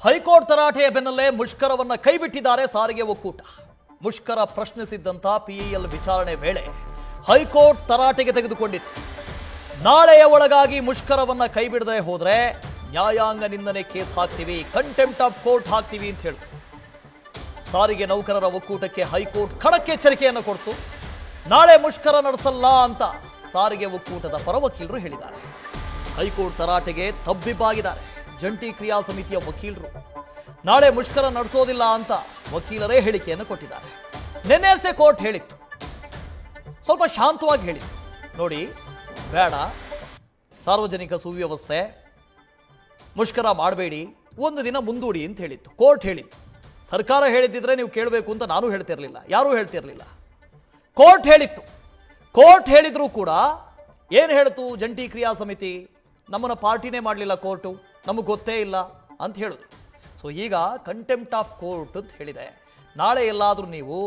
High court ತರಾಟೆಯ ಬೆನ್ನಲ್ಲೇ ಮುಷ್ಕರವನ್ನ ಕೈಬಿಟ್ಟಿದ್ದಾರೆ ಸಾರಿಗೆ ಒಕ್ಕೂಟ. ಮುಷ್ಕರ ಪ್ರಶ್ನಿಸಿದ್ದಂತ ಪಿಇಎಲ್ ವಿಚಾರಣೆ ವೇಳೆ ಹೈಕೋರ್ಟ್ ತರಾಟೆಗೆ ತೆಗೆದುಕೊಂಡಿತ್ತು. ನಾಳೆಯ ಒಳಗಾಗಿ ಮುಷ್ಕರವನ್ನ ಕೈಬಿಡದೆ ಹೋದ್ರೆ ನ್ಯಾಯಾಂಗ ನಿಂದನೆ ಕೇಸ್ ಹಾಕ್ತೀವಿ, ಕಂಟೆಂಪ್ಟ್ ಆಫ್ ಕೋರ್ಟ್ ಹಾಕ್ತೀವಿ ಅಂತ ಹೇಳ್ತು. ಸಾರಿಗೆ ನೌಕರರ ಒಕ್ಕೂಟಕ್ಕೆ ಹೈಕೋರ್ಟ್ ಖಡಕ್ ಎಚ್ಚರಿಕೆಯನ್ನು ಕೊಡ್ತು. ನಾಳೆ ಮುಷ್ಕರ ನಡೆಸಲ್ಲ ಅಂತ ಸಾರಿಗೆ ಒಕ್ಕೂಟದ ಪರ ವಕೀಲರು ಹೇಳಿದ್ದಾರೆ. ಹೈಕೋರ್ಟ್ ತರಾಟೆಗೆ ತಬ್ಬಿಬ್ಬಾಗಿದ್ದಾರೆ ಜಂಟಿ ಕ್ರಿಯಾ ಸಮಿತಿಯ ವಕೀಲರು. ನಾಳೆ ಮುಷ್ಕರ ನಡೆಸೋದಿಲ್ಲ ಅಂತ ವಕೀಲರೇ ಹೇಳಿಕೆಯನ್ನು ಕೊಟ್ಟಿದ್ದಾರೆ. ನಿನ್ನೆ ಅಷ್ಟೇ ಕೋರ್ಟ್ ಹೇಳಿತ್ತು, ಸ್ವಲ್ಪ ಶಾಂತವಾಗಿ ಹೇಳಿತ್ತು. ನೋಡಿ, ಬೇಡ, ಸಾರ್ವಜನಿಕ ಸುವ್ಯವಸ್ಥೆ, ಮುಷ್ಕರ ಮಾಡಬೇಡಿ, ಒಂದು ದಿನ ಮುಂದೂಡಿ ಅಂತ ಹೇಳಿತ್ತು. ಕೋರ್ಟ್ ಹೇಳಿತ್ತು. ಸರ್ಕಾರ ಹೇಳಿದ್ದಿದ್ರೆ ನೀವು ಕೇಳಬೇಕು ಅಂತ ನಾನು ಹೇಳ್ತಿರ್ಲಿಲ್ಲ, ಯಾರೂ ಹೇಳ್ತಿರ್ಲಿಲ್ಲ. ಕೋರ್ಟ್ ಹೇಳಿತ್ತು. ಕೋರ್ಟ್ ಹೇಳಿದ್ರು ಕೂಡ ಏನು ಹೇಳ್ತು ಜಂಟಿ ಕ್ರಿಯಾ ಸಮಿತಿ? ನಮ್ಮನ್ನ ಪಾರ್ಟಿನೇ ಮಾಡಲಿಲ್ಲ ಕೋರ್ಟು, ನಮಗೆ ಗೊತ್ತೇ ಇಲ್ಲ ಅಂತ ಹೇಳುದು. ಸೊ ಈಗ ಕಂಟೆಂಪ್ಟ್ ಆಫ್ ಕೋರ್ಟ್ ಅಂತ ಹೇಳಿದೆ. ನಾಳೆ ಎಲ್ಲಾದರೂ ನೀವು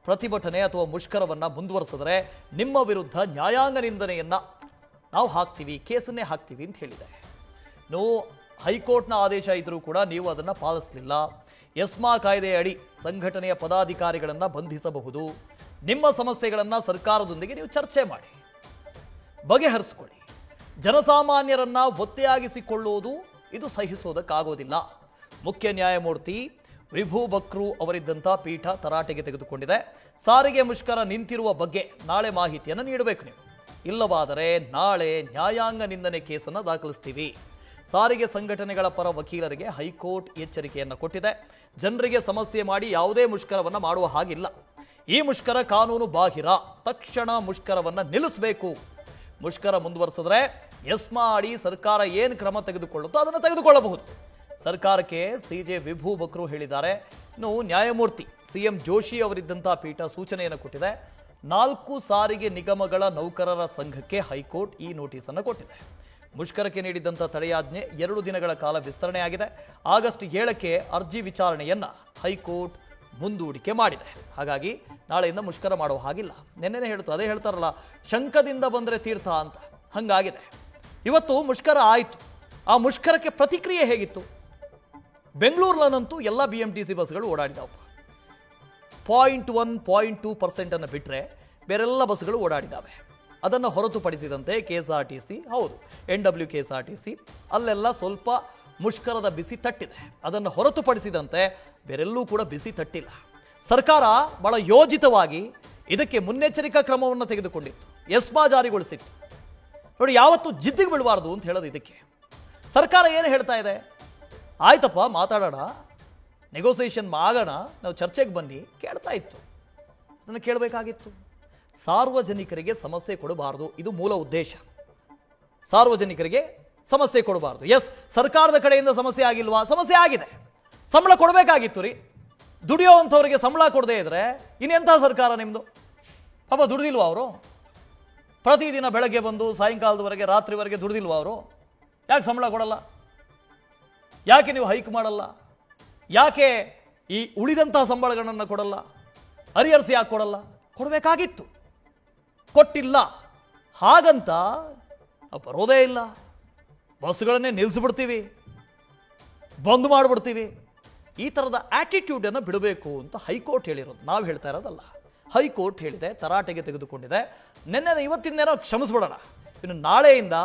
ಪ್ರತಿಭಟನೆ ಅಥವಾ ಮುಷ್ಕರವನ್ನು ಮುಂದುವರಿಸಿದ್ರೆ ನಿಮ್ಮ ವಿರುದ್ಧ ನ್ಯಾಯಾಂಗ ನಿಂದನೆಯನ್ನು ನಾವು ಹಾಕ್ತೀವಿ, ಕೇಸನ್ನೇ ಹಾಕ್ತೀವಿ ಅಂತ ಹೇಳಿದೆ. ನೀವು ಹೈಕೋರ್ಟ್ನ ಆದೇಶ ಇದ್ರೂ ಕೂಡ ನೀವು ಅದನ್ನು ಪಾಲಿಸಲಿಲ್ಲ. ಎಸ್ಮಾ ಕಾಯ್ದೆ ಅಡಿ ಸಂಘಟನೆಯ ಪದಾಧಿಕಾರಿಗಳನ್ನು ಬಂಧಿಸಬಹುದು. ನಿಮ್ಮ ಸಮಸ್ಯೆಗಳನ್ನು ಸರ್ಕಾರದೊಂದಿಗೆ ನೀವು ಚರ್ಚೆ ಮಾಡಿ, ಬಗೆಹರಿಸ್ಕೊಳ್ಳಿ. ಜನಸಾಮಾನ್ಯರನ್ನ ಒತ್ತೆಯಾಗಿಸಿಕೊಳ್ಳುವುದು ಇದು ಸಹಿಸೋದಕ್ಕಾಗೋದಿಲ್ಲ. ಮುಖ್ಯ ನ್ಯಾಯಮೂರ್ತಿ ವಿಭು ಬಕ್ರೂ ಅವರಿದ್ದಂಥ ಪೀಠ ತರಾಟೆಗೆ ತೆಗೆದುಕೊಂಡಿದೆ. ಸಾರಿಗೆ ಮುಷ್ಕರ ನಿಂತಿರುವ ಬಗ್ಗೆ ನಾಳೆ ಮಾಹಿತಿಯನ್ನು ನೀಡಬೇಕು ನೀವು, ಇಲ್ಲವಾದರೆ ನಾಳೆ ನ್ಯಾಯಾಂಗ ನಿಂದನೆ ಕೇಸನ್ನು ದಾಖಲಿಸ್ತೀವಿ. ಸಾರಿಗೆ ಸಂಘಟನೆಗಳ ಪರ ವಕೀಲರಿಗೆ ಹೈಕೋರ್ಟ್ ಎಚ್ಚರಿಕೆಯನ್ನು ಕೊಟ್ಟಿದೆ. ಜನರಿಗೆ ಸಮಸ್ಯೆ ಮಾಡಿ ಯಾವುದೇ ಮುಷ್ಕರವನ್ನು ಮಾಡುವ ಹಾಗಿಲ್ಲ. ಈ ಮುಷ್ಕರ ಕಾನೂನು ಬಾಹಿರ, ತಕ್ಷಣ ಮುಷ್ಕರವನ್ನು ನಿಲ್ಲಿಸಬೇಕು. ಮುಷ್ಕರ ಮುಂದುವರಿಸಿದ್ರೆ ಎಸ್ಮಾ ಅಡಿ ಸರ್ಕಾರ ಏನು ಕ್ರಮ ತೆಗೆದುಕೊಳ್ಳುತ್ತೋ ಅದನ್ನು ತೆಗೆದುಕೊಳ್ಳಬಹುದು. ಸರ್ಕಾರಕ್ಕೆ ಸಿಜೆ ವಿಭು ಬಕ್ರೂ ಹೇಳಿದ್ದಾರೆ. ಇನ್ನು ನ್ಯಾಯಮೂರ್ತಿ ಸಿಎಂ ಜೋಶಿ ಅವರಿದ್ದಂಥ ಪೀಠ ಸೂಚನೆಯನ್ನು ಕೊಟ್ಟಿದೆ. 4 ಸಾರಿಗೆ ನಿಗಮಗಳ ನೌಕರರ ಸಂಘಕ್ಕೆ ಹೈಕೋರ್ಟ್ ಈ ನೋಟಿಸನ್ನು ಕೊಟ್ಟಿದೆ. ಮುಷ್ಕರಕ್ಕೆ ನೀಡಿದಂಥ ತಡೆಯಾಜ್ಞೆ 2 ದಿನಗಳ ಕಾಲ ವಿಸ್ತರಣೆಯಾಗಿದೆ. ಆಗಸ್ಟ್ 7ಕ್ಕೆ ಅರ್ಜಿ ವಿಚಾರಣೆಯನ್ನು ಹೈಕೋರ್ಟ್ ಮುಂದೂಡಿಕೆ ಮಾಡಿದೆ. ಹಾಗಾಗಿ ನಾಳೆಯಿಂದ ಮುಷ್ಕರ ಮಾಡೋ ಹಾಗಿಲ್ಲ. ನೆನ್ನೆನೇ ಹೇಳ್ತು, ಅದೇ ಹೇಳ್ತಾರಲ್ಲ, ಶಂಕದಿಂದ ಬಂದರೆ ತೀರ್ಥ ಅಂತ, ಹಂಗಾಗಿದೆ. ಇವತ್ತು ಮುಷ್ಕರ ಆಯಿತು. ಆ ಮುಷ್ಕರಕ್ಕೆ ಪ್ರತಿಕ್ರಿಯೆ ಹೇಗಿತ್ತು? ಬೆಂಗಳೂರಿನಂತೂ ಎಲ್ಲ BMTC ಬಸ್ಗಳು ಓಡಾಡಿದವು. 0.1, 0.2% ಬಿಟ್ಟರೆ ಬೇರೆಲ್ಲ ಬಸ್ಗಳು ಓಡಾಡಿದ್ದಾವೆ. ಅದನ್ನು ಹೊರತುಪಡಿಸಿದಂತೆ KSRTC, ಹೌದು NW KSRTC, ಅಲ್ಲೆಲ್ಲ ಸ್ವಲ್ಪ ಮುಷ್ಕರದ ಬಿಸಿ ತಟ್ಟಿದೆ. ಅದನ್ನು ಹೊರತುಪಡಿಸಿದಂತೆ ಬೇರೆಲ್ಲೂ ಕೂಡ ಬಿಸಿ ತಟ್ಟಿಲ್ಲ. ಸರ್ಕಾರ ಬಹಳ ಯೋಜಿತವಾಗಿ ಇದಕ್ಕೆ ಮುನ್ನೆಚ್ಚರಿಕಾ ಕ್ರಮವನ್ನು ತೆಗೆದುಕೊಂಡಿತ್ತು, ಎಸ್ಮಾ ಜಾರಿಗೊಳಿಸಿತ್ತು. ನೋಡಿ, ಯಾವತ್ತೂ ಜಿದ್ದಿಗೆ ಬೀಳಬಾರ್ದು ಅಂತ ಹೇಳೋದು ಇದಕ್ಕೆ. ಸರ್ಕಾರ ಏನು ಹೇಳ್ತಾ ಇದೆ? ಆಯ್ತಪ್ಪ, ಮಾತಾಡೋಣ, ನೆಗೋಸಿಯೇಷನ್ ಆಗೋಣ, ನಾವು ಚರ್ಚೆಗೆ ಬನ್ನಿ ಕೇಳ್ತಾ ಇತ್ತು. ಅದನ್ನು ಕೇಳಬೇಕಾಗಿತ್ತು. ಸಾರ್ವಜನಿಕರಿಗೆ ಸಮಸ್ಯೆ ಕೊಡಬಾರ್ದು, ಇದು ಮೂಲ ಉದ್ದೇಶ. ಸಾರ್ವಜನಿಕರಿಗೆ ಸಮಸ್ಯೆ ಕೊಡಬಾರ್ದು. ಎಸ್, ಸರ್ಕಾರದ ಕಡೆಯಿಂದ ಸಮಸ್ಯೆ ಆಗಿಲ್ವಾ? ಸಮಸ್ಯೆ ಆಗಿದೆ. ಸಂಬಳ ಕೊಡಬೇಕಾಗಿತ್ತು ರೀ. ದುಡಿಯೋವಂಥವ್ರಿಗೆ ಸಂಬಳ ಕೊಡದೇ ಇದ್ರೆ ಇನ್ನೆಂಥ ಸರ್ಕಾರ ನಿಮ್ಮದು? ಪಾಪ ದುಡ್ದಿಲ್ವಾ ಅವರು? ಪ್ರತಿದಿನ ಬೆಳಗ್ಗೆ ಬಂದು ಸಾಯಂಕಾಲದವರೆಗೆ, ರಾತ್ರಿವರೆಗೆ ದುಡ್ದಿಲ್ವಾ ಅವರು? ಯಾಕೆ ಸಂಬಳ ಕೊಡಲ್ಲ? ಯಾಕೆ ನೀವು ಹೈಕ್ ಮಾಡಲ್ಲ? ಯಾಕೆ ಈ ಉಳಿದಂತಹ ಸಂಬಳಗಳನ್ನು ಕೊಡಲ್ಲ? ಅರಿಯರ್ಸ್ ಯಾಕೆ ಕೊಡಲ್ಲ? ಕೊಡಬೇಕಾಗಿತ್ತು, ಕೊಟ್ಟಿಲ್ಲ. ಹಾಗಂತ ನಾವು ಬರೋದೇ ಇಲ್ಲ, ಬಸ್ಗಳನ್ನೇ ನಿಲ್ಲಿಸ್ಬಿಡ್ತೀವಿ, ಬಂದ್ ಮಾಡಿಬಿಡ್ತೀವಿ, ಈ ಥರದ ಆಟಿಟ್ಯೂಡನ್ನು ಬಿಡಬೇಕು ಅಂತ ಹೈಕೋರ್ಟ್ ಹೇಳಿರೋದು, ನಾವು ಹೇಳ್ತಾ ಇರೋದಲ್ಲ. ಹೈಕೋರ್ಟ್ ಹೇಳಿದೆ, ತರಾಟೆಗೆ ತೆಗೆದುಕೊಂಡಿದೆ. ನಿನ್ನೆ ಇವತ್ತಿಂದೇನೋ ಕ್ಷಮಿಸ್ಬಿಡೋಣ, ಇನ್ನು ನಾಳೆಯಿಂದ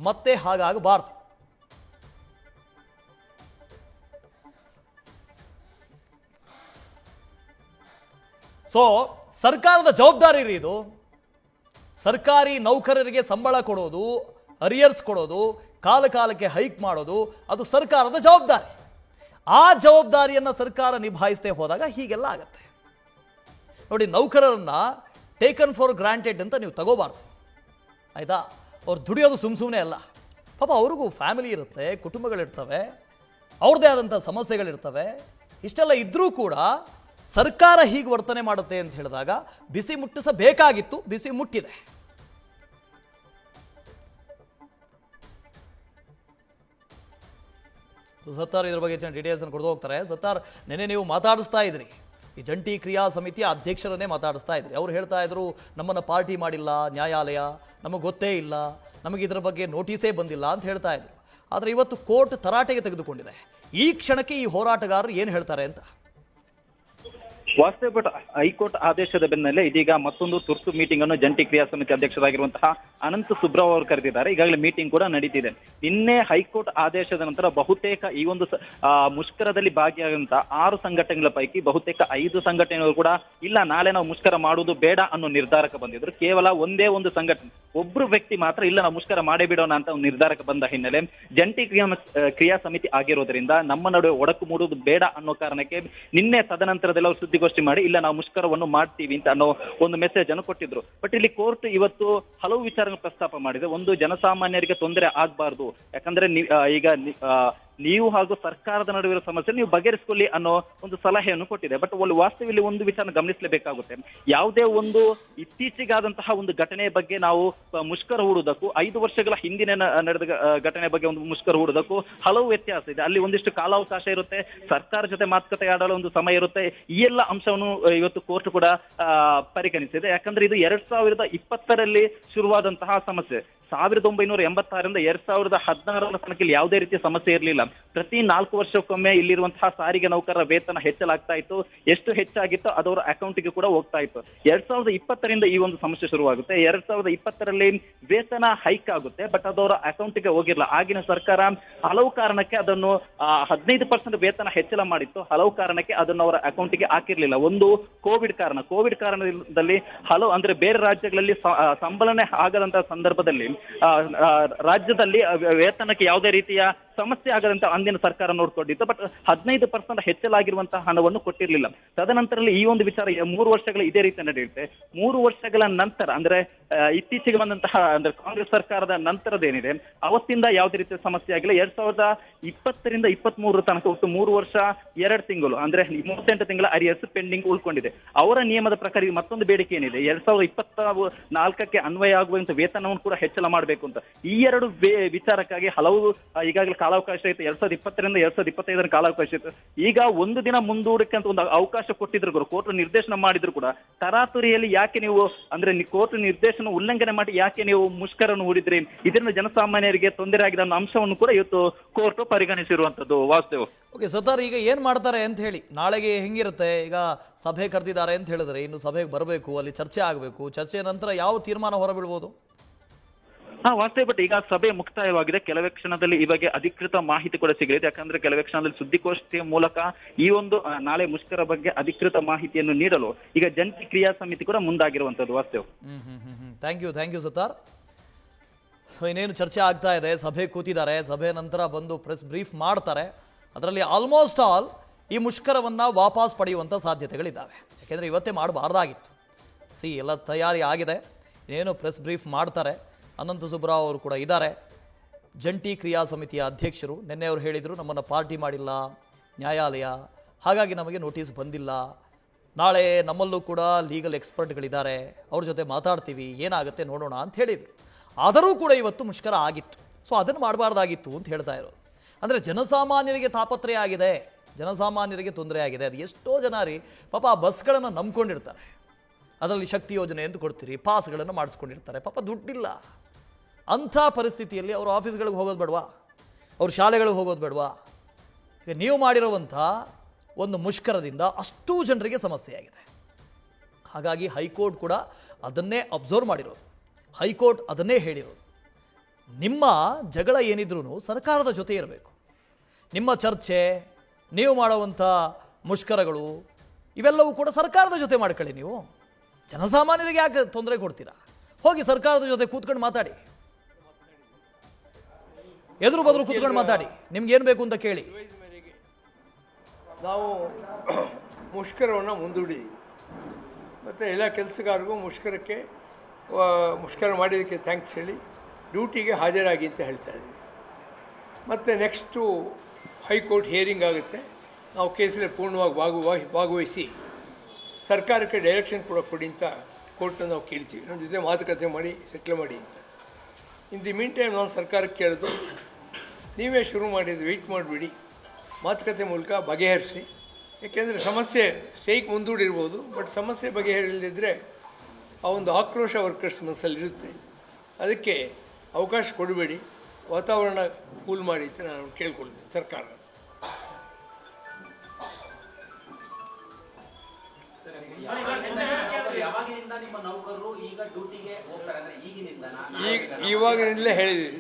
ಮತ್ತೆ ಹಾಗಾಗಬಾರ್ದು. ಸೊ ಸರ್ಕಾರದ ಜವಾಬ್ದಾರಿ ರೀ ಇದು. ಸರ್ಕಾರಿ ನೌಕರರಿಗೆ ಸಂಬಳ ಕೊಡೋದು, ಅರಿಯರ್ಸ್ ಕೊಡೋದು, ಕಾಲಕ್ಕೆ ಹೈಕ್ ಮಾಡೋದು, ಅದು ಸರ್ಕಾರದ ಜವಾಬ್ದಾರಿ. ಆ ಜವಾಬ್ದಾರಿಯನ್ನು ಸರ್ಕಾರ ನಿಭಾಯಿಸದೆ ಹೋದಾಗ ಹೀಗೆಲ್ಲ ಆಗತ್ತೆ. ನೋಡಿ, ನೌಕರರನ್ನ ಟೇಕನ್ ಫಾರ್ ಗ್ರಾಂಟೆಡ್ ಅಂತ ನೀವು ತಗೋಬಾರ್ದು, ಆಯ್ತಾ? ಅವ್ರು ದುಡಿಯೋದು ಸುಮ್ಮನೆ ಅಲ್ಲ. ಪಾಪ ಅವ್ರಿಗೂ ಫ್ಯಾಮಿಲಿ ಇರುತ್ತೆ, ಕುಟುಂಬಗಳಿರ್ತವೆ, ಅವ್ರದ್ದೇ ಆದಂಥ ಸಮಸ್ಯೆಗಳಿರ್ತವೆ. ಇಷ್ಟೆಲ್ಲ ಇದ್ರೂ ಕೂಡ ಸರ್ಕಾರ ಹೀಗೆ ವರ್ತನೆ ಮಾಡುತ್ತೆ ಅಂತ ಹೇಳಿದಾಗ ಬಿಸಿ ಮುಟ್ಟಿಸಬೇಕಾಗಿತ್ತು, ಬಿಸಿ ಮುಟ್ಟಿದೆ. ಸತ್ತಾರ್ ಇದ್ರ ಬಗ್ಗೆ ಡೀಟೇಲ್ಸ್ ಅನ್ನು ಕೊಡ್ದು ಹೋಗ್ತಾರೆ. ಸತ್ತಾರ್, ನೆನ್ನೆ ನೀವು ಮಾತಾಡಿಸ್ತಾ ಇದ್ರಿ, ಈ ಜಂಟಿ ಕ್ರಿಯಾ ಸಮಿತಿಯ ಅಧ್ಯಕ್ಷರನ್ನೇ ಮಾತಾಡಿಸ್ತಾ ಇದ್ರಿ. ಅವ್ರು ಹೇಳ್ತಾ ಇದ್ರು, ನಮ್ಮನ್ನು ಪಾರ್ಟಿ ಮಾಡಿಲ್ಲ ನ್ಯಾಯಾಲಯ, ನಮಗೆ ಗೊತ್ತೇ ಇಲ್ಲ, ನಮಗೆ ಇದರ ಬಗ್ಗೆ ನೋಟಿಸೇ ಬಂದಿಲ್ಲ ಅಂತ ಹೇಳ್ತಾ ಇದ್ರು. ಆದರೆ ಇವತ್ತು ಕೋರ್ಟ್ ತರಾಟೆಗೆ ತೆಗೆದುಕೊಂಡಿದೆ. ಈ ಕ್ಷಣಕ್ಕೆ ಈ ಹೋರಾಟಗಾರರು ಏನು ಹೇಳ್ತಾರೆ ಅಂತ. ವಾಸ್ತವ ಭಟ್ ಹೈಕೋರ್ಟ್ ಆದೇಶದ ಬೆನ್ನಲ್ಲೇ ಇದೀಗ ಮತ್ತೊಂದು ತುರ್ತು ಮೀಟಿಂಗ್ ಅನ್ನು ಜಂಟಿ ಕ್ರಿಯಾ ಸಮಿತಿ ಅಧ್ಯಕ್ಷರಾಗಿರುವಂತಹ ಅನಂತ ಸುಬ್ರಾವ್ ಅವರು ಕರೆದಿದ್ದಾರೆ. ಈಗಾಗಲೇ ಮೀಟಿಂಗ್ ಕೂಡ ನಡೀತಿದೆ. ನಿನ್ನೆ ಹೈಕೋರ್ಟ್ ಆದೇಶದ ನಂತರ ಬಹುತೇಕ ಈ ಒಂದು ಮುಷ್ಕರದಲ್ಲಿ ಭಾಗಿಯಾದಂತಹ 6 ಸಂಘಟನೆಗಳ ಪೈಕಿ ಬಹುತೇಕ 5 ಸಂಘಟನೆಗಳು ಕೂಡ ಇಲ್ಲ, ನಾಳೆ ನಾವು ಮುಷ್ಕರ ಮಾಡುವುದು ಬೇಡ ಅನ್ನೋ ನಿರ್ಧಾರಕ್ಕೆ ಬಂದಿದ್ರು. ಕೇವಲ ಒಂದೇ ಒಂದು ಸಂಘಟನೆ, ಒಬ್ರು ವ್ಯಕ್ತಿ ಮಾತ್ರ ಇಲ್ಲ ನಾವು ಮುಷ್ಕರ ಮಾಡೇ ಬಿಡೋಣ ಅಂತ ಒಂದು ನಿರ್ಧಾರಕ್ಕೆ ಬಂದ ಹಿನ್ನೆಲೆ ಜಂಟಿ ಕ್ರಿಯಾ ಸಮಿತಿ ಆಗಿರೋದ್ರಿಂದ ನಮ್ಮ ನಡುವೆ ಒಡಕು ಮೂಡುವುದು ಬೇಡ ಅನ್ನೋ ಕಾರಣಕ್ಕೆ ನಿನ್ನೆ ತದನಂತರದಲ್ಲಿ ಅವರು ಸುದ್ದಿಗೋಷ್ಠಿ ಮಾಡಿ ಇಲ್ಲ ನಾವು ಮುಷ್ಕರವನ್ನು ಮಾಡ್ತೀವಿ ಅಂತ ಅನ್ನೋ ಒಂದು ಮೆಸೇಜ್ ಅನ್ನು ಕೊಟ್ಟಿದ್ರು. ಬಟ್ ಇಲ್ಲಿ ಕೋರ್ಟ್ ಇವತ್ತು ಹಲವು ವಿಚಾರಗಳನ್ನು ಪ್ರಸ್ತಾಪ ಮಾಡಿದೆ. ಒಂದು, ಜನಸಾಮಾನ್ಯರಿಗೆ ತೊಂದರೆ ಆಗಬಾರ್ದು, ಯಾಕಂದ್ರೆ ಈಗ ನೀವು ಹಾಗೂ ಸರ್ಕಾರದ ನಡುವಿನ ಸಮಸ್ಯೆ ನೀವು ಬಗೆಹರಿಸಿಕೊಳ್ಳಿ ಅನ್ನೋ ಒಂದು ಸಲಹೆಯನ್ನು ಕೊಟ್ಟಿದೆ. ಬಟ್ ವಾಸ್ತವದಲ್ಲಿ ಒಂದು ವಿಚಾರ ಗಮನಿಸಲೇಬೇಕಾಗುತ್ತೆ. ಯಾವುದೇ ಒಂದು ಇತ್ತೀಚೆಗಾದಂತಹ ಒಂದು ಘಟನೆಯ ಬಗ್ಗೆ ನಾವು ಮುಷ್ಕರ ಹೂಡುವುದಕ್ಕೂ 5 ವರ್ಷಗಳ ಹಿಂದಿನ ನಡೆದ ಘಟನೆ ಬಗ್ಗೆ ಒಂದು ಮುಷ್ಕರ ಹೂಡುವುದಕ್ಕೂ ಹಲವು ವ್ಯತ್ಯಾಸ ಇದೆ. ಅಲ್ಲಿ ಒಂದಿಷ್ಟು ಕಾಲಾವಕಾಶ ಇರುತ್ತೆ, ಸರ್ಕಾರ ಜೊತೆ ಮಾತುಕತೆ ಆಡಲು ಒಂದು ಸಮಯ ಇರುತ್ತೆ. ಈ ಎಲ್ಲ ಅಂಶವನ್ನು ಇವತ್ತು ಕೋರ್ಟ್ ಕೂಡ ಪರಿಗಣಿಸಿದೆ. ಯಾಕಂದ್ರೆ ಇದು 2020ರಲ್ಲಿ ಶುರುವಾದಂತಹ ಸಮಸ್ಯೆ. 1986ರಿಂದ 2016ರ ತನಕ ಯಾವುದೇ ರೀತಿಯ ಸಮಸ್ಯೆ ಇರಲಿಲ್ಲ. ಪ್ರತಿ 4 ವರ್ಷಕ್ಕೊಮ್ಮೆ ಇಲ್ಲಿರುವಂತಹ ಸಾರಿಗೆ ನೌಕರರ ವೇತನ ಹೆಚ್ಚಲಾಗ್ತಾ ಇತ್ತು. ಎಷ್ಟು ಹೆಚ್ಚಾಗಿತ್ತು ಅದವರ ಅಕೌಂಟ್ಗೆ ಕೂಡ ಹೋಗ್ತಾ ಇತ್ತು. 2020ರಿಂದ ಈ ಒಂದು ಸಮಸ್ಯೆ ಶುರುವಾಗುತ್ತೆ. 2020ರಲ್ಲಿ ವೇತನ ಹೈಕ್ ಆಗುತ್ತೆ, ಬಟ್ ಅದವರ ಅಕೌಂಟ್ಗೆ ಹೋಗಿರಲ್ಲ. ಆಗಿನ ಸರ್ಕಾರ ಹಲವು ಕಾರಣಕ್ಕೆ ಅದನ್ನು 15% ವೇತನ ಹೆಚ್ಚಳ ಮಾಡಿತ್ತು. ಹಲವು ಕಾರಣಕ್ಕೆ ಅದನ್ನು ಅವರ ಅಕೌಂಟ್ಗೆ ಹಾಕಿರ್ಲಿಲ್ಲ. ಒಂದು ಕೋವಿಡ್ ಕಾರಣದಲ್ಲಿ ಹಲವು ಅಂದ್ರೆ ಬೇರೆ ರಾಜ್ಯಗಳಲ್ಲಿ ಸಂಬಳನೆ ಆಗದಂತಹ ಸಂದರ್ಭದಲ್ಲಿ ರಾಜ್ಯದಲ್ಲಿ ವೇತನಕ್ಕೆ ಯಾವುದೇ ರೀತಿಯ ಸಮಸ್ಯೆ ಆಗದಂತ ಅಂದಿನ ಸರ್ಕಾರ ನೋಡ್ಕೊಂಡಿತ್ತು. ಬಟ್ 15% ಹೆಚ್ಚಲಾಗಿರುವಂತಹ ಹಣವನ್ನು ಕೊಟ್ಟಿರಲಿಲ್ಲ. ತದನಂತರದಲ್ಲಿ ಈ ಒಂದು ವಿಚಾರ 3 ವರ್ಷಗಳ ಇದೇ ರೀತಿ ನಡೆಯುತ್ತೆ. 3 ವರ್ಷಗಳ ನಂತರ ಅಂದ್ರೆ ಇತ್ತೀಚೆಗೆ ಬಂದಂತಹ ಅಂದ್ರೆ ಕಾಂಗ್ರೆಸ್ ಸರ್ಕಾರದ ನಂತರದೇನಿದೆ ಅವತ್ತಿಂದ ಯಾವುದೇ ರೀತಿಯ ಸಮಸ್ಯೆ ಆಗಿಲ್ಲ. 2020ರಿಂದ 23 ತನಕ ಒಟ್ಟು 3 ವರ್ಷ 2 ತಿಂಗಳು ಅಂದ್ರೆ 38 ತಿಂಗಳ ಅರಿಯರ್ಸ್ ಪೆಂಡಿಂಗ್ ಉಳ್ಕೊಂಡಿದೆ. ಅವರ ನಿಯಮದ ಪ್ರಕಾರ ಮತ್ತೊಂದು ಬೇಡಿಕೆ ಏನಿದೆ, 2024ಕ್ಕೆ ಅನ್ವಯ ಆಗುವಂತ ವೇತನವನ್ನು ಕೂಡ ಹೆಚ್ಚಳ ಮಾಡಬೇಕು ಅಂತ. ಈ 2 ವಿಚಾರಕ್ಕಾಗಿ ಹಲವು ಈಗಾಗಲೇ ಕಾಲಾವಕಾಶ ಇತ್ತು. 2020ರಿಂದ 2025 ಕಾಲಾವಕಾಶ ಇತ್ತು. ಈಗ ಒಂದು ದಿನ ಮುಂದೂಡಕ್ಕೆ ಅಂತ ಒಂದು ಅವಕಾಶ ಕೊಟ್ಟಿದ್ರು ಕೂಡ, ಕೋರ್ಟ್ ನಿರ್ದೇಶನ ಮಾಡಿದ್ರು ಕೂಡ ತರಾತುರಿಯಲ್ಲಿ ಯಾಕೆ ನೀವು ಅಂದ್ರೆ ಕೋರ್ಟ್ ನಿರ್ದೇಶನ ಉಲ್ಲಂಘನೆ ಮಾಡಿ ಯಾಕೆ ನೀವು ಮುಷ್ಕರನ್ನು ಹೂಡಿದ್ರಿ, ಇದರಿಂದ ಜನಸಾಮಾನ್ಯರಿಗೆ ತೊಂದರೆ ಆಗಿದೆ ಅನ್ನೋ ಅಂಶವನ್ನು ಕೂಡ ಇವತ್ತು ಕೋರ್ಟ್ ಪರಿಗಣಿಸಿರುವಂತದ್ದು. ವಾಸ್ತವ ಓಕೆ ಸತಾರ್, ಈಗ ಏನ್ ಮಾಡ್ತಾರೆ ಅಂತ ಹೇಳಿ ನಾಳೆಗೆ ಹೆಂಗಿರುತ್ತೆ? ಈಗ ಸಭೆ ಕರೆದಿದ್ದಾರೆ ಅಂತ ಹೇಳಿದ್ರೆ ಇನ್ನು ಸಭೆಗೆ ಬರಬೇಕು, ಅಲ್ಲಿ ಚರ್ಚೆ ಆಗಬೇಕು. ಚರ್ಚೆಯ ನಂತರ ಯಾವ ತೀರ್ಮಾನ ಹೊರಬೀಳ್ಬೋದು? ವಾಸ್ತವ ಬಟ್ ಈಗ ಸಭೆ ಮುಕ್ತಾಯವಾಗಿದೆ. ಕೆಲವೇ ಕ್ಷಣದಲ್ಲಿ ಈ ಬಗ್ಗೆ ಅಧಿಕೃತ ಮಾಹಿತಿ ಕೂಡ ಸಿಗಲಿದೆ. ಯಾಕಂದ್ರೆ ಕೆಲವೇ ಕ್ಷಣದಲ್ಲಿ ಸುದ್ದಿಗೋಷ್ಠಿಯ ಮೂಲಕ ಈ ಒಂದು ನಾಳೆ ಮುಷ್ಕರ ಬಗ್ಗೆ ಅಧಿಕೃತ ಮಾಹಿತಿಯನ್ನು ನೀಡಲು ಈಗ ಜಂಟಿ ಕ್ರಿಯಾ ಸಮಿತಿ ಕೂಡ ಮುಂದಾಗಿರುವಂತದ್ದು. ವಾಸ್ತವ ಥ್ಯಾಂಕ್ ಯು ಸತಾರ್. ಇನ್ನೇನು ಚರ್ಚೆ ಆಗ್ತಾ ಇದೆ, ಸಭೆ ಕೂತಿದ್ದಾರೆ, ಸಭೆ ನಂತರ ಬಂದು ಪ್ರೆಸ್ ಬ್ರೀಫ್ ಮಾಡ್ತಾರೆ. ಅದರಲ್ಲಿ ಆಲ್ಮೋಸ್ಟ್ ಆಲ್ ಈ ಮುಷ್ಕರವನ್ನ ವಾಪಸ್ ಪಡೆಯುವಂಥ ಸಾಧ್ಯತೆಗಳಿದ್ದಾವೆ. ಯಾಕೆಂದರೆ ಇವತ್ತೇ ಮಾಡಬಾರ್ದಾಗಿತ್ತು. ಎಲ್ಲ ತಯಾರಿ ಆಗಿದೆ, ಇನ್ನೇನು ಪ್ರೆಸ್ ಬ್ರೀಫ್ ಮಾಡ್ತಾರೆ. ಅನಂತ ಸುಬ್ರಾವ್ ಅವರು ಕೂಡ ಇದ್ದಾರೆ, ಜಂಟಿ ಕ್ರಿಯಾ ಸಮಿತಿಯ ಅಧ್ಯಕ್ಷರು. ನಿನ್ನೆ ಅವರು ಹೇಳಿದರು ನಮ್ಮನ್ನು ಪಾರ್ಟಿ ಮಾಡಿಲ್ಲ ನ್ಯಾಯಾಲಯ, ಹಾಗಾಗಿ ನಮಗೆ ನೋಟಿಸ್ ಬಂದಿಲ್ಲ. ನಾಳೆ ನಮ್ಮಲ್ಲೂ ಕೂಡ ಲೀಗಲ್ ಎಕ್ಸ್ಪರ್ಟ್ಗಳಿದ್ದಾರೆ, ಅವ್ರ ಜೊತೆ ಮಾತಾಡ್ತೀವಿ, ಏನಾಗುತ್ತೆ ನೋಡೋಣ ಅಂತ ಹೇಳಿದರು. ಆದರೂ ಕೂಡ ಇವತ್ತು ಮುಷ್ಕರ ಆಗಿತ್ತು. ಸೊ ಅದನ್ನು ಮಾಡಬಾರ್ದಾಗಿತ್ತು ಅಂತ ಹೇಳ್ತಾ ಇರೋದು. ಅಂದರೆ ಜನಸಾಮಾನ್ಯರಿಗೆ ತಾಪತ್ರಯ ಆಗಿದೆ, ಜನಸಾಮಾನ್ಯರಿಗೆ ತೊಂದರೆ ಆಗಿದೆ. ಅದು ಎಷ್ಟೋ ಜನ ಪಾಪ ಆ ಬಸ್ಗಳನ್ನು ನಂಬ್ಕೊಂಡಿರ್ತಾರೆ. ಅದರಲ್ಲಿ ಶಕ್ತಿ ಯೋಜನೆ ಎಂದು ಕೊಡ್ತೀರಿ, ಪಾಸ್ಗಳನ್ನು ಮಾಡಿಸ್ಕೊಂಡಿರ್ತಾರೆ. ಪಾಪ ದುಡ್ಡಿಲ್ಲ. ಅಂಥ ಪರಿಸ್ಥಿತಿಯಲ್ಲಿ ಅವರು ಆಫೀಸ್ಗಳಿಗೆ ಹೋಗೋದು ಬೇಡವಾ, ಅವ್ರ ಶಾಲೆಗಳಿಗೆ ಹೋಗೋದು ಬೇಡವಾ? ಈಗ ನೀವು ಮಾಡಿರುವಂಥ ಒಂದು ಮುಷ್ಕರದಿಂದ ಅಷ್ಟೂ ಜನರಿಗೆ ಸಮಸ್ಯೆ ಆಗಿದೆ. ಹಾಗಾಗಿ ಹೈಕೋರ್ಟ್ ಕೂಡ ಅದನ್ನೇ ಅಬ್ಸರ್ವ್ ಮಾಡಿರೋದು, ಹೈಕೋರ್ಟ್ ಅದನ್ನೇ ಹೇಳಿರೋದು. ನಿಮ್ಮ ಜಗಳ ಏನಿದ್ರೂ ಸರ್ಕಾರದ ಜೊತೆ ಇರಬೇಕು. ನಿಮ್ಮ ಚರ್ಚೆ, ನೀವು ಮಾಡುವಂಥ ಮುಷ್ಕರಗಳು ಇವೆಲ್ಲವೂ ಕೂಡ ಸರ್ಕಾರದ ಜೊತೆ ಮಾಡ್ಕೊಳ್ಳಿ. ನೀವು ಜನಸಾಮಾನ್ಯರಿಗೆ ಯಾಕೆ ತೊಂದರೆ ಕೊಡ್ತೀರಾ? ಹೋಗಿ ಸರ್ಕಾರದ ಜೊತೆ ಕೂತ್ಕೊಂಡು ಮಾತಾಡಿ, ಎದುರು ಬದ್ರು ಕೂತ್ಕೊಂಡು ಮಾತಾಡಿ, ನಿಮ್ಗೆ ಏನು ಬೇಕು ಅಂತ ಕೇಳಿ. ನಾವು ಮುಷ್ಕರವನ್ನು ಮುಂದೂಡಿ ಮತ್ತು ಎಲ್ಲ ಕೆಲಸಗಾರರಿಗೂ ಮುಷ್ಕರ ಮಾಡಿದ್ದಕ್ಕೆ ಥ್ಯಾಂಕ್ಸ್ ಹೇಳಿ ಡ್ಯೂಟಿಗೆ ಹಾಜರಾಗಿ ಅಂತ ಹೇಳ್ತಾ ಇದ್ದೀವಿ. ಮತ್ತು ನೆಕ್ಸ್ಟು ಹೈಕೋರ್ಟ್ ಹಿಯರಿಂಗ್ ಆಗುತ್ತೆ. ನಾವು ಕೇಸಲ್ಲಿ ಪೂರ್ಣವಾಗಿ ಭಾಗವಹಿಸಿ ಸರ್ಕಾರಕ್ಕೆ ಡೈರೆಕ್ಷನ್ ಕೂಡ ಕೊಡಿ ಅಂತ ಕೋರ್ಟನ್ನು ನಾವು ಕೇಳ್ತೀವಿ. ನಮ್ಮ ಜೊತೆ ಮಾತುಕತೆ ಮಾಡಿ ಸೆಟ್ಲ್ ಮಾಡಿ ಅಂತ. ಇನ್ ದಿ ಮೀನ್ ಟೈಮ್ ನಾನು ಸರ್ಕಾರಕ್ಕೆ ಕೇಳೋದು, ನೀವೇ ಶುರು ಮಾಡಿದ್ದು, ವೆಯ್ಟ್ ಮಾಡಿಬಿಡಿ, ಮಾತುಕತೆ ಮೂಲಕ ಬಗೆಹರಿಸಿ. ಏಕೆಂದರೆ ಸಮಸ್ಯೆ ಸ್ಟ್ರೈಕ್ ಮುಂದೂಡಿರ್ಬೋದು, ಬಟ್ ಸಮಸ್ಯೆ ಬಗೆಹರಿಲ್ಲದಿದ್ದರೆ ಆ ಒಂದು ಆಕ್ರೋಶ ವರ್ಕರ್ಸ್ ಮನಸ್ಸಲ್ಲಿರುತ್ತೆ. ಅದಕ್ಕೆ ಅವಕಾಶ ಕೊಡಬೇಡಿ. ವಾತಾವರಣ ಕೂಲ್ ಮಾಡಿ ಅಂತ ನಾನು ಕೇಳ್ಕೊಳ್ತೀನಿ ಸರ್ಕಾರ. ಇವಾಗಿನಿಂದಲೇ ಹೇಳಿದ್ದೀವಿ,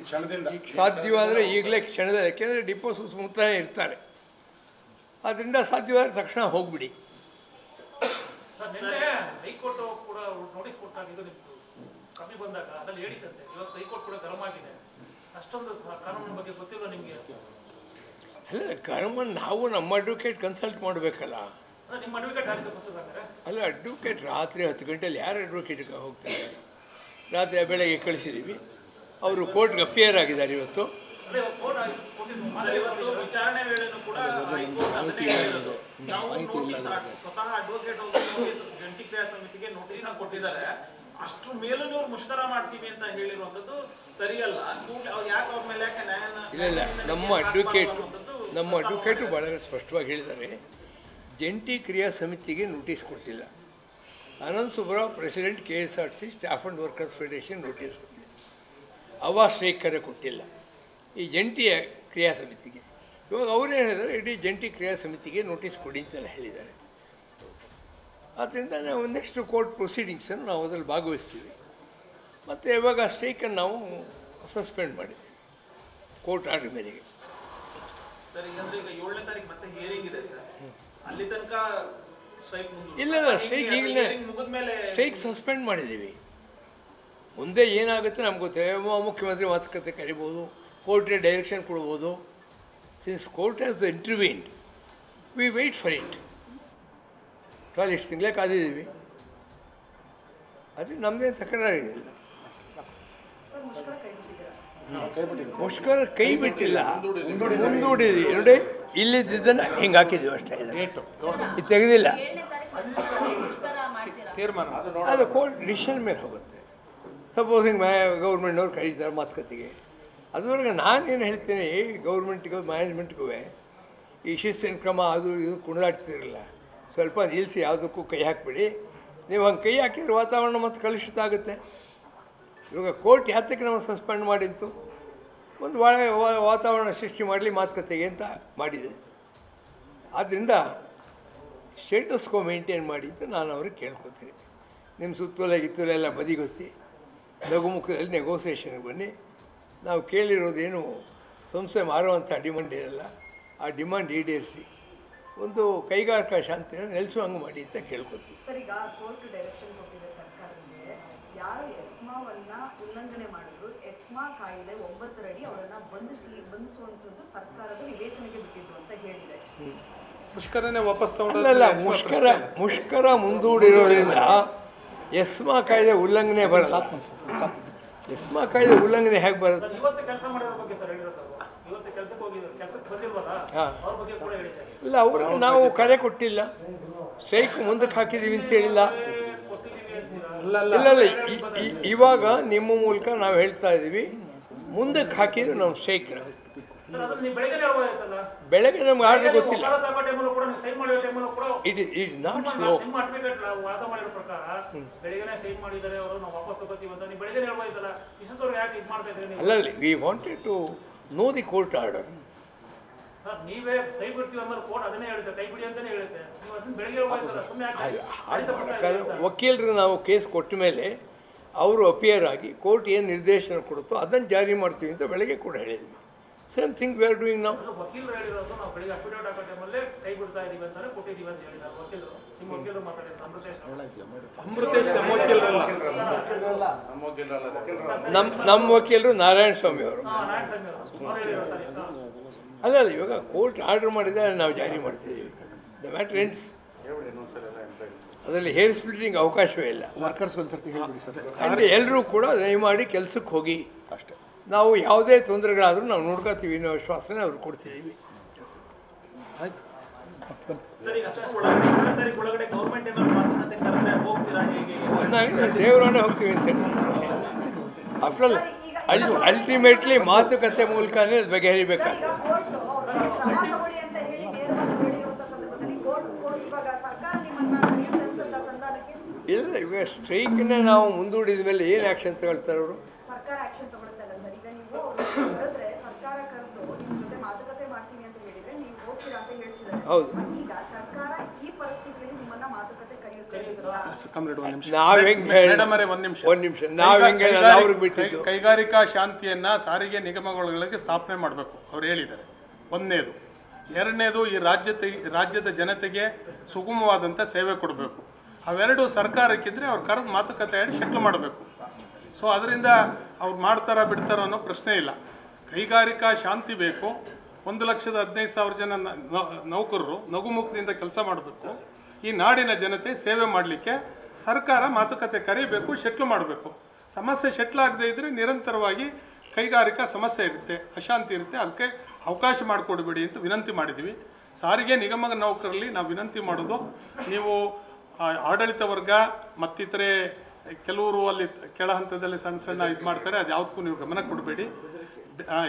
ಸಾಧ್ಯವಾದರೆ ಈಗಲೇ ಕ್ಷಣದಲ್ಲಿ, ಯಾಕೆಂದರೆ ಡಿಪೋ ಸುತ್ತಮುತ್ತಲೇ ಇರ್ತಾರೆ, ಆದ್ದರಿಂದ ಸಾಧ್ಯವಾದರೆ ತಕ್ಷಣ ಹೋಗ್ಬಿಡಿ. ಹೈಕೋರ್ಟ್ ಕೂಡ ನೋಟಿಸ್ ಕೊಟ್ಟಾಗ ಇದು ಕಮ್ಮಿ ಬಂದಾಗ ಅದ್ರಲ್ಲಿ ಹೇಳಿದಂತೆ ಇವತ್ತು ಹೈಕೋರ್ಟ್ ಕೂಡ ಗರಂ ಆಗಿದೆ. ಅಷ್ಟೊಂದು ಕಾನೂನಿನ ಬಗ್ಗೆ ಗೊತ್ತಿಲ್ಲ ನಿಮಗೆ? ಅಲ್ಲ, ಕಾನೂನು ನಾವು ನಮ್ಮ ಅಡ್ವೊಕೇಟ್ ಕನ್ಸಲ್ಟ್ ಮಾಡಬೇಕಲ್ಲ. ನಿಮ್ಮ ಅಡ್ವೊಕೇಟ್ ಆಗಿದೆ ಗೊತ್ತಿದ್ದಾರೆ? ಅಲ್ಲ, ಅಡ್ವೊಕೇಟ್ ರಾತ್ರಿ 10 ಗಂಟೆಯಲ್ಲಿ ಯಾರು ಅಡ್ವೊಕೇಟ್ಗೆ ಹೋಗ್ತಾರೆ? ರಾತ್ರಿ ಬೆಳಗ್ಗೆ ಕಳಿಸಿದ್ದೀವಿ, ಅವರು ಕೋರ್ಟ್ಗೆ ಅಪಿಯರ್ ಆಗಿದ್ದಾರೆ ಇವತ್ತು. ವಿಚಾರಣೆ ವೇಳೆನೂ ಕೂಡ ಸ್ವತಃ ಅಡ್ವೊಕೇಟ್ ಜಂಟಿ ಕ್ರಿಯಾ ಸಮಿತಿಗೆ ನೋಟಿಸ್ ಕೊಟ್ಟಿದ್ದಾರೆ. ಅಷ್ಟ್ರ ಮೇಲೂ ನೀವು ಮುಷ್ಕರ ಮಾಡ್ತೀವಿ ಅಂತ ಹೇಳಿರುವಂತದ್ದು ಸರಿಯಲ್ಲ. ಯಾಕೆ ಅವ್ರ ಮೇಲೆ ಯಾಕೆ ನ್ಯಾಯ? ಇಲ್ಲ, ನಮ್ಮ ಅಡ್ವೊಕೇಟು ಬಹಳ ಸ್ಪಷ್ಟವಾಗಿ ಹೇಳಿದ್ದಾರೆ, ಜಂಟಿ ಕ್ರಿಯಾ ಸಮಿತಿಗೆ ನೋಟಿಸ್ ಕೊಟ್ಟಿಲ್ಲ. Anand Subrao president KSRTC staff and workers federation notice ಕೊಟ್ಟಿಲ್ಲ. ಅವಾ ಸ್ಟ್ರೈಕರೇ ಕೊಟ್ಟಿಲ್ಲ ಈ ಜಂಟಿ ಕ್ರಿಯಾ ಸಮಿತಿಗೆ. ಇವಾಗ ಅವರೇ ಹೇಳಿದ್ದಾರೆ, ಇಡೀ ಜಂಟಿ ಕ್ರಿಯಾ ಸಮಿತಿಗೆ ನೋಟಿಸ್ ಕೊಡಿ ಅಂತೆಲ್ಲ ಹೇಳಿದ್ದಾರೆ. ಆದ್ದರಿಂದ ನಾವು ನೆಕ್ಸ್ಟ್ ಕೋರ್ಟ್ ಪ್ರೊಸೀಡಿಂಗ್ಸನ್ನು ನಾವು ಅದರಲ್ಲಿ ಭಾಗವಹಿಸ್ತೀವಿ. ಮತ್ತು ಇವಾಗ ಸ್ಟ್ರೈಕನ್ನು ನಾವು ಸಸ್ಪೆಂಡ್ ಮಾಡಿದ್ವಿ ಕೋರ್ಟ್ ಆರ್ಡರ್ ಮೇರೆಗೆ. ಸರ್, ಈಗ 7ನೇ ತಾರೀಕು ಮತ್ತೆ ಹಿಯರಿಂಗ್ ಇದೆ ಸರ್, ಅಲ್ಲಿ ತನಕ ಇಲ್ಲ, ಸ್ಟ್ರೈಕ್ ಈಗಲೇ ಸ್ಟ್ರೈಕ್ ಸಸ್ಪೆಂಡ್ ಮಾಡಿದ್ದೀವಿ. ಮುಂದೆ ಏನಾಗುತ್ತೆ ನಮ್ಗೆ ಗೊತ್ತಿಲ್ಲ. ಮುಖ್ಯಮಂತ್ರಿ ಮಾತುಕತೆ ಕರಿಬೋದು, ಕೋರ್ಟ್ಗೆ ಡೈರೆಕ್ಷನ್ ಕೊಡ್ಬೋದು. Since court has intervened, we wait for it. ಇಷ್ಟು ತಿಂಗಳೇ ಕಾದಿದ್ದೀವಿ, ಅದು ನಮ್ಮದೇ ತಕರಾರಿಲ್ಲ. ಮುಷ್ಕರ ಕೈ ಬಿಟ್ಟಿಲ್ಲ, ಮುಂದೂಡಿದ್ವಿ ನೋಡಿ. ಇಲ್ಲಿದ್ದನ್ನು ಹಿಂಗೆ ಹಾಕಿದ್ವಿ ಅಷ್ಟೇ, ಇದು ತೆಗೆದಿಲ್ಲ. ಅದು ಕೋರ್ಟ್ ಡಿಸಿಷನ್ ಮೇಲೆ ಹೋಗುತ್ತೆ. ಸಪೋಸಿಂಗ್ ಗೌರ್ಮೆಂಟ್ನವ್ರು ಕರೀತಾರೆ ಮಾತುಕತೆಗೆ, ಅದುವರೆಗೆ ನಾನೇನು ಹೇಳ್ತೇನೆ, ಗೌರ್ಮೆಂಟ್ಗೂ ಮ್ಯಾನೇಜ್ಮೆಂಟ್ಗೂ ಈ ಶಿಸ್ತಿನ ಕ್ರಮ ಅದು ಇದು ಕುಣಿದಾಡ್ತಿರಲಿಲ್ಲ, ಸ್ವಲ್ಪ ನಿಲ್ಲಿಸಿ, ಯಾವುದಕ್ಕೂ ಕೈ ಹಾಕಿಬಿಡಿ. ನೀವು ಹಂಗೆ ಕೈ ಹಾಕಿದ್ರೆ ವಾತಾವರಣ ಮತ್ತು ಕಲುಷಿತ ಆಗುತ್ತೆ. ಇವಾಗ ಕೋರ್ಟ್ ಯಾತಕ್ಕೆ ನಾವು ಸಸ್ಪೆಂಡ್ ಮಾಡಿತ್ತು, ಒಂದು ಒಳ್ಳೆ ವಾತಾವರಣ ಸೃಷ್ಟಿ ಮಾಡಲಿ ಮಾತುಕತೆಗೆ ಅಂತ ಮಾಡಿದೆ. ಆದ್ದರಿಂದ ಸ್ಟೇಟಸ್ ಕೋ ಮೇಂಟೈನ್ ಮಾಡಿ ಅಂತ ನಾನು ಅವ್ರಿಗೆ ಕೇಳ್ಕೊತೀನಿ. ನಿಮ್ಮ ಸುತ್ತಲೆಲ್ಲ ಬದಿಗೊತ್ತಿ ಲಘುಮುಖದಲ್ಲಿ ನೆಗೋಸಿಯೇಷನ್ಗೆ ಬನ್ನಿ. ನಾವು ಕೇಳಿರೋದೇನು ಸಂಸ್ಥೆ ಮಾರುವಂಥ ಡಿಮಾಂಡ್ ಇರಲ್ಲ, ಆ ಡಿಮಾಂಡ್ ಈಡೇರಿಸಿ ಒಂದು ಕೈಗಾರಿಕಾ ಶಾಂತಿಯನ್ನು ನೆಲೆಸುವಂಗೆ ಮಾಡಿ ಅಂತ ಕೇಳ್ಕೊತೀವಿ. ಸರ್, ಈಗ ಕೋರ್ಟ್ ಡೈರೆಕ್ಷನ್ ಕೊಟ್ಟಿದೆ ಸರ್ಕಾರಕ್ಕೆ, ಯಾರು ಎಸ್ಮಾವನ್ನ ಉಲ್ಲಂಘನೆ ಮಾಡಿದ್ರು ಎಸ್ಮಾ ಕಾಯಿದೆ 9 ಅಡಿ ಅವರನ್ನ ಬಂಧಿಸುವಂಥದ್ದು ಸರ್ಕಾರದ ವಿವೇಚನೆಗೆ ಬಿಟ್ಟಿದ್ದು ಅಂತ ಹೇಳಿದೆ. ಮುಷ್ಕರನೇ ವಾಪಸ್ ತಗೊಂಡಲ್ಲ, ಮುಷ್ಕರ ಮುಂದೂಡಿರೋದ್ರಿಂದ ಎಸ್ಮಾ ಕಾಯ್ದೆ ಉಲ್ಲಂಘನೆ ಬರಲ್ಲ. ಎಸ್ಮಾ ಕಾಯ್ದೆ ಉಲ್ಲಂಘನೆ ಹೇಗೆ ಬರುತ್ತೆ? ಇಲ್ಲ, ಅವ್ರಿಗೆ ನಾವು ಕರೆ ಕೊಟ್ಟಿಲ್ಲ, ಸ್ಟ್ರೈಕ್ ಮುಂದಕ್ಕೆ ಹಾಕಿದ್ದೀವಿ ಅಂತ ಹೇಳಿಲ್ಲ. ಇಲ್ಲ, ಇವಾಗ ನಿಮ್ಮ ಮೂಲಕ ನಾವು ಹೇಳ್ತಾ ಇದ್ದೀವಿ, ಮುಂದಕ್ಕೆ ಹಾಕಿದ್ರೆ ನಾವು ಸ್ಟ್ರೈಕ್. ಬೆಳಗ್ಗೆ ನಮ್ಗೆ ಆರ್ಡರ್ ಗೊತ್ತಿಲ್ಲ. It is not slow. ಅಲ್ಲ, we wanted to know the court order. ನೀವೇ ಕೈ ಬಿಡ್ತೀವಿ ಅಂದ್ರೆ ಕೋರ್ಟ್ ಅದನ್ನೇ ಹೇಳುತ್ತೆ, ಕೈ ಬಿಡಿ ಅಂತಾನೆ ಹೇಳುತ್ತೆ. ನೀವು ಅದನ್ನ ಬೆಳಗ್ಗೆ ವಕೀಲರು ನಾವು ಕೇಸ್ ಕೊಟ್ಟ ಮೇಲೆ ಅವರು ಅಪಿಯರ್ ಆಗಿ ಕೋರ್ಟ್ ಏನು ನಿರ್ದೇಶನ ಕೊಡುತ್ತೋ ಅದನ್ನು ಜಾರಿ ಮಾಡ್ತೀವಿ ಅಂತ ಬೆಳಗ್ಗೆ ಕೂಡ ಹೇಳಿದ್ವಿ. Same thing we are doing ನಾವು. ವಕೀಲರು ಹೇಳಿರೋದು ನಾವು ಬೆಳಿಗ್ಗೆ ಅಫಿಡೇವಿಟ್ ಹಾಕೋ ಟೈಮಲ್ಲೇ ಕೈ ಬಿಡ್ತಾ ಇದೀವಿ ಅಂತಾನೆ ಕೊಟ್ಟಿದ್ದೀವಿ ಅಂತ ಹೇಳಿದ್ದಾರೆ ವಕೀಲರು. ನಿಮ್ಮ ವಕೀಲರು ಮಾತಾಡಿದ್ರು ನಮ್ಮ ವಕೀಲರು ನಾರಾಯಣ ಸ್ವಾಮಿ ಅವರು. ಅಲ್ಲ, ಇವಾಗ ಕೋರ್ಟ್ ಆರ್ಡರ್ ಮಾಡಿದರೆ ನಾವು ಜಾರಿ ಮಾಡ್ತಿದ್ದೀವಿ. The matter ends. ಅದರಲ್ಲಿ ಹೇರ್ ಸ್ಪ್ಲಿಟಿಂಗ್ ಅವಕಾಶವೇ ಇಲ್ಲ. ವರ್ಕರ್ಸ್ ಒಂದ್ಸರ್ತಿ ಹೇಳ್ಬಿಡಿ ಸರ್. ಅಂದರೆ ಎಲ್ಲರೂ ಕೂಡ ದಯಮಾಡಿ ಕೆಲಸಕ್ಕೆ ಹೋಗಿ ಅಷ್ಟೇ. ನಾವು ಯಾವುದೇ ತೊಂದರೆಗಳಾದರೂ ನಾವು ನೋಡ್ಕೋತೀವಿ ಅನ್ನೋ ವಿಶ್ವಾಸನ ಅವ್ರಿಗೆ ಕೊಡ್ತಿದ್ದೀವಿ. ದೇವರಾಣೆ ಹೋಗ್ತೀವಿ ಅಂತ ಹೇಳಿ. ಆಫ್ಟರ್ ಅಲ್ಟಿಮೇಟ್ಲಿ ಮಾತುಕತೆ ಮೂಲಕನೇ ಬಗೆಹರಿಬೇಕಾಗ್ತದೆ. ಇಲ್ಲ, ಇವಾಗ ಸ್ಟ್ರೈಕ್ನ ನಾವು ಮುಂದೂಡಿದ ಮೇಲೆ ಏನು ಆ್ಯಕ್ಷನ್ ತಗೊಳ್ತಾರೆ ಅವರು? ಸರ್ಕಾರ ಆಕ್ಷನ್ ತಗೊಳ್ತಲ್ಲ ಸರ್. ಈಗ ನೀವು ಹೌದು. ಈಗ ಸರ್ಕಾರ ಈ ಪರಿಸ್ಥಿತಿಯಲ್ಲಿ ನಿಮ್ಮನ್ನ ಮಾತುಕತೆ ಕರೆಯುತ್ತಿಲ್ಲ. ನಾವ್ ಹೆಂಗೆ ಒಂದ್ ನಿಮಿಷ ನಾವ್ ಹೆಂಗೆ ಅವ್ರಿಗೆ ಬಿಟ್ಟಿದ್ದು ಕೈಗಾರಿಕಾ ಶಾಂತಿಯನ್ನ ಸಾರಿಗೆ ನಿಗಮಗಳಿಗೆ ಸ್ಥಾಪನೆ ಮಾಡಬೇಕು ಅವ್ರು ಹೇಳಿದ್ದಾರೆ. ಒಂದನೇದು. ಎರಡನೇದು, ಈ ರಾಜ್ಯದ ಜನತೆಗೆ ಸುಗಮವಾದಂಥ ಸೇವೆ ಕೊಡಬೇಕು. ಅವೆರಡು ಸರ್ಕಾರಕ್ಕಿದ್ರೆ ಅವ್ರು ಕರೆದು ಮಾತುಕತೆ ಆಡಿ ಶೆಟ್ಲ್ ಮಾಡಬೇಕು. ಸೊ ಅದರಿಂದ ಅವ್ರು ಮಾಡ್ತಾರ ಬಿಡ್ತಾರ ಅನ್ನೋ ಪ್ರಶ್ನೆ ಇಲ್ಲ. ಕೈಗಾರಿಕಾ ಶಾಂತಿ ಬೇಕು. 1,15,000 ಜನ ನೌಕರರು ನಗುಮುಖದಿಂದ ಕೆಲಸ ಮಾಡಬೇಕು. ಈ ನಾಡಿನ ಜನತೆ ಸೇವೆ ಮಾಡಲಿಕ್ಕೆ ಸರ್ಕಾರ ಮಾತುಕತೆ ಕರೀಬೇಕು, ಶೆಟ್ಲ್ ಮಾಡಬೇಕು. ಸಮಸ್ಯೆ ಶೆಟ್ಲ್ ಆಗದೆ ಇದ್ರೆ ನಿರಂತರವಾಗಿ ಕೈಗಾರಿಕಾ ಸಮಸ್ಯೆ ಇರುತ್ತೆ, ಅಶಾಂತಿ ಇರುತ್ತೆ. ಅದಕ್ಕೆ ಅವಕಾಶ ಮಾಡಿಕೊಡ್ಬೇಡಿ ಅಂತ ವಿನಂತಿ ಮಾಡಿದ್ದೀವಿ. ಸಾರಿಗೆ ನಿಗಮ ನೌಕರಲ್ಲಿ ನಾವು ವಿನಂತಿ ಮಾಡೋದು, ನೀವು ಆಡಳಿತ ವರ್ಗ ಮತ್ತಿತರೆ ಕೆಲವರು ಅಲ್ಲಿ ಕೆಳ ಹಂತದಲ್ಲಿ ಸಣ್ಣ ಇದು ಮಾಡ್ತಾರೆ, ಅದು ಯಾವುದಕ್ಕೂ ನೀವು ಗಮನ ಕೊಡಬೇಡಿ.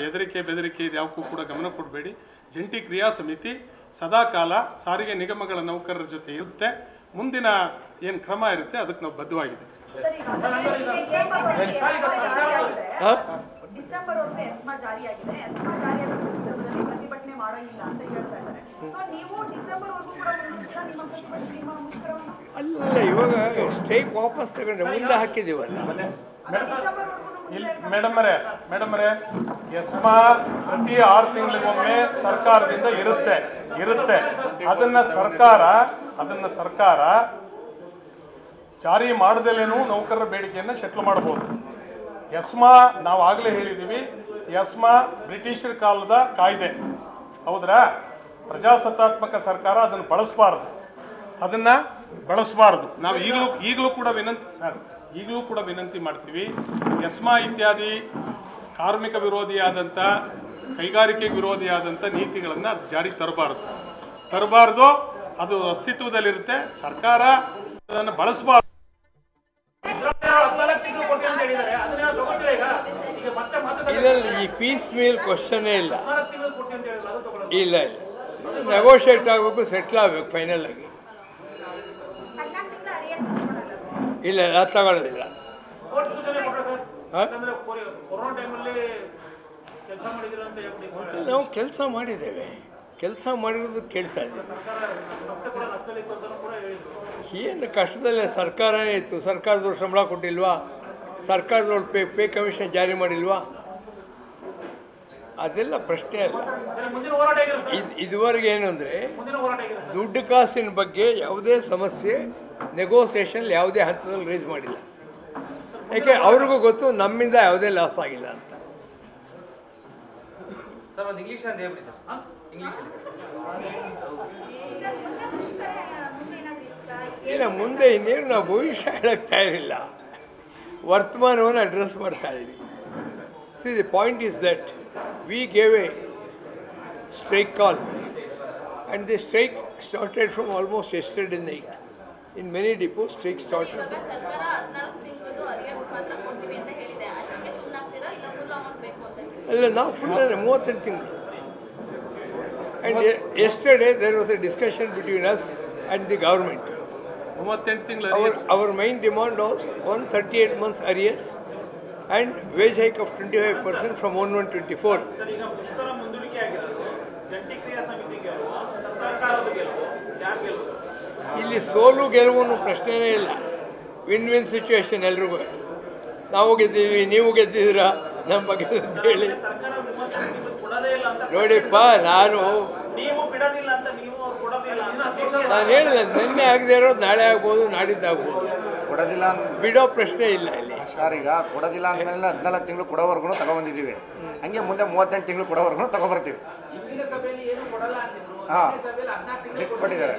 ಹೆದರಿಕೆ ಬೆದರಿಕೆ ಇದು ಯಾವಕ್ಕೂ ಕೂಡ ಗಮನ ಕೊಡಬೇಡಿ. ಜಂಟಿ ಕ್ರಿಯಾ ಸಮಿತಿ ಸದಾಕಾಲ ಸಾರಿಗೆ ನಿಗಮಗಳ ನೌಕರರ ಜೊತೆ ಇರುತ್ತೆ. ಮುಂದಿನ ಏನು ಕ್ರಮ ಇರುತ್ತೆ ಅದಕ್ಕೆ ನಾವು ಬದ್ಧವಾಗಿದ್ದೀವಿ. ಡಿಸೆಂಬರ್ ಒಳಗೆ ಎಸ್ಮಾ ಜಾರಿಯಾಗಿದೆ. ಎಸ್ಮಾ ಜಾರಿಯಾದ ಸಂದರ್ಭದಲ್ಲಿ ಪ್ರತಿಭಟನೆ ಮಾಡೋಂಗಿಲ್ಲ ಅಂತ ಹೇಳ್ತಾ ಇದ್ದಾರೆ. ಸೊ ನೀವು ಡಿಸೆಂಬರ್ ವರೆಗೂ ಕೂಡ ಮುಂದುವರಿಸಿದ ನಿಮ್ಮ ಪ್ರತಿಭಟನೆ, ನಿಮ್ಮ ಮುಷ್ಕರವನ್ನು ಅಲ್ಲ, ಇವಾಗ ಸ್ಟ್ರೈಕ್ ವಾಪಸ್ ತಗೊಂಡ್ರೆ ಮುಂದೆ ಹಾಕಿದೀವಲ್ಲ. ಮೇಡಮ್ ಅವರೇ, ಎಸ್ಮಾ ಪ್ರತಿ 6 ತಿಂಗಳಿಗೊಮ್ಮೆ ಸರ್ಕಾರದಿಂದ ಇರುತ್ತೆ. ಅದನ್ನ ಸರ್ಕಾರ ಜಾರಿ ಮಾಡದಲ್ಲೇನೂ ನೌಕರರ ಬೇಡಿಕೆಯನ್ನು ಶೆಟ್ಲ್ ಮಾಡಬಹುದು. ಎಸ್ಮಾ ನಾವು ಆಗಲೇ ಹೇಳಿದ್ದೀವಿ, ಎಸ್ಮಾ ಬ್ರಿಟಿಷರ ಕಾಲದ ಕಾಯ್ದೆ, ಹೌದ್ರಾ? ಪ್ರಜಾಸತ್ತಾತ್ಮಕ ಸರ್ಕಾರ ಅದನ್ನು ಬಳಸಬಾರದು. ನಾವು ಈಗಲೂ ಕೂಡ ವಿನಂತಿ ಮಾಡ್ತೀವಿ. ಎಸ್ಮಾ ಇತ್ಯಾದಿ ಕಾರ್ಮಿಕ ವಿರೋಧಿಯಾದಂಥ, ಕೈಗಾರಿಕೆ ವಿರೋಧಿಯಾದಂಥ ನೀತಿಗಳನ್ನು ಜಾರಿ ತರಬಾರದು. ಅದು ಅಸ್ತಿತ್ವದಲ್ಲಿರುತ್ತೆ. ಸರ್ಕಾರ ಅದನ್ನು ಬಳಸಬಾರದು. ಇದರಲ್ಲಿ ಈ ಪೀಸ್ ಮೀಲ್ ಕ್ವಶನ್ನೇ ಇಲ್ಲ. ನೆಗೋಷಿಯೇಟ್ ಆಗಬೇಕು, ಸೆಟ್ಲ್ ಆಗಬೇಕು ಫೈನಲ್ ಆಗಿ. ಇಲ್ಲ ಅದು ತಗೊಳ್ಳೋದಿಲ್ಲ. ನಾವು ಕೆಲಸ ಮಾಡಿದ್ದೇವೆ, ಕೆಲಸ ಮಾಡಿರೋದು ಕೇಳ್ತಾ ಇದ್ದೀವಿ. ಏನು ಕಷ್ಟದಲ್ಲೇ ಸರ್ಕಾರನೇ ಇತ್ತು, ಸರ್ಕಾರದವ್ರು ಸಂಬಳ ಕೊಟ್ಟಿಲ್ವಾ, ಸರ್ಕಾರದವ್ರು ಪೇ ಕಮಿಷನ್ ಜಾರಿ ಮಾಡಿಲ್ವಾ, ಅದೆಲ್ಲ ಪ್ರಶ್ನೆ ಅಲ್ಲ. ಇದುವರೆಗೆ ಏನು ಅಂದರೆ ದುಡ್ಡು ಕಾಸಿನ ಬಗ್ಗೆ ಯಾವುದೇ ಸಮಸ್ಯೆ ನೆಗೋಸಿಯೇಷನ್ ಯಾವುದೇ ಹಂತದಲ್ಲಿ ರೇಸ್ ಮಾಡಿಲ್ಲ. ಯಾಕೆ ಅವ್ರಿಗೂ ಗೊತ್ತು ನಮ್ಮಿಂದ ಯಾವುದೇ ಲಾಸ್ ಆಗಿಲ್ಲ ಅಂತ. ಇಲ್ಲ, ಮುಂದೆ ಇನ್ನೇನು ನಾವು ಭವಿಷ್ಯ ಹೇಳಕ್ ತಯಾರಿಲ್ಲ, ವರ್ತಮಾನವನ್ನು ಅಡ್ರೆಸ್ ಮಾಡ್ತಾ ಇದ್ದೀವಿ. See the point is that we gave a strike call, and the strike started from almost yesterday night. In many depots, strike started. All now full 38 ತಿಂಗಳು. And yesterday there was a discussion between us and the government. 38 ತಿಂಗಳು. Our main demand was 138 months arrears and wage hike of 25% from 1/1/24. ಇಲ್ಲಿ ಸೋಲು ಗೆಲುವು ಪ್ರಶ್ನೆನೇ ಇಲ್ಲ. Win situation ಎಲ್ರಿಗೂ. ನಾವು ಗೆದ್ದೀವಿ, ನೀವು ಗೆದ್ದಿದ್ದೀರಾ, ನಮ್ಮ ಬಗ್ಗೆ ಹೇಳಿ. ನೋಡಿಪ್ಪ, ನಾನು ಹೇಳಿದೆ, ನಿನ್ನೆ ಆಗದೆ ಇರೋದು ನಾಳೆ ಆಗ್ಬೋದು, ನಾಡಿದ್ದಾಗ್ಬೋದು. ಕೊಡೋದಿಲ್ಲ, ಬಿಡೋ ಪ್ರಶ್ನೆ ಇಲ್ಲ ಇಲ್ಲಿ. ಸರ್, ಈಗ ಕೊಡೋದಿಲ್ಲ ಅಂದಮೇಲೆ 14 ತಿಂಗಳು ಕೊಡೋವರೆಗೂ ತಗೊಂಡ್ಬಂದಿದ್ದೀವಿ. ಹಂಗೆ ಮುಂದೆ 38 ತಿಂಗಳು ಕೊಡೋವರೆಗೂ ತಗೊಬರ್ತೀವಿ. ಹಾಂ, ಕೊಟ್ಟಿದ್ದಾರೆ.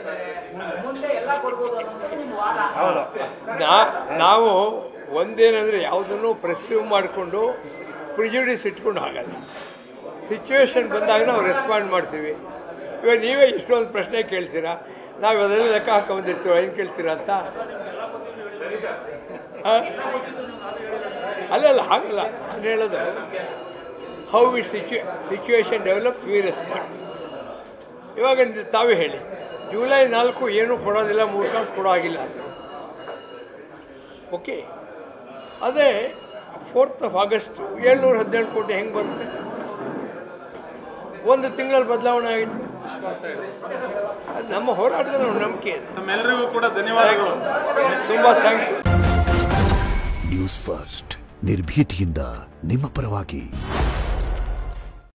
ಹೌದು. ನಾವು ಒಂದೇನಂದ್ರೆ ಯಾವುದನ್ನು ಪ್ರೆಸ್ಯೂವ್ ಮಾಡಿಕೊಂಡು ಪ್ರಿಜುಡಿಸ್ ಇಟ್ಕೊಂಡು ಆಗಲ್ಲ. ಸಿಚುವೇಶನ್ ಬಂದಾಗ ನಾವು ರೆಸ್ಪಾಂಡ್ ಮಾಡ್ತೀವಿ. ಇವಾಗ ನೀವೇ ಇಷ್ಟೊಂದು ಪ್ರಶ್ನೆ ಕೇಳ್ತೀರಾ, ನಾವು ಅದೆಲ್ಲ ಲೆಕ್ಕ ಹಾಕೊಂಡ್ಬಂದಿರ್ತೀವಿ, ಏನು ಕೇಳ್ತೀರಾ ಅಂತ. ಅಲ್ಲಲ್ಲ, ಹಾಗಲ್ಲ. ನಾನು ಹೇಳೋದು, how it situation develops we respond. ಇವಾಗ ತಾವೇ ಹೇಳಿ, ಜುಲೈ 4 ಏನೂ ಕೊಡೋದಿಲ್ಲ, 3 ಕಾಸು ಕೊಡೋ ಆಗಿಲ್ಲ ಅಂತ. ಓಕೆ, ಅದೇ 4th of August 717 ಕೋಟಿ ಹೆಂಗೆ ಬರುತ್ತೆ? 1 ತಿಂಗಳಲ್ಲಿ ಬದಲಾವಣೆ ಆಗಿತ್ತು. ವಿಶ್ವಾಸ ಇದೆ. ಅದು ನಮ್ಮ ಹೋರಾಟದ ನಂಬಿಕೆ ಇದೆ. ನಮ್ಮೆಲ್ಲರಿಗೂ ಕೂಡ ಧನ್ಯವಾದಗಳು. ತುಂಬ ಥ್ಯಾಂಕ್ಸ್. ನ್ಯೂಸ್ ಫಸ್ಟ್ ನಿರ್ಭೀತಿಯಿಂದ ನಿಮ್ಮ ಪರವಾಗಿ.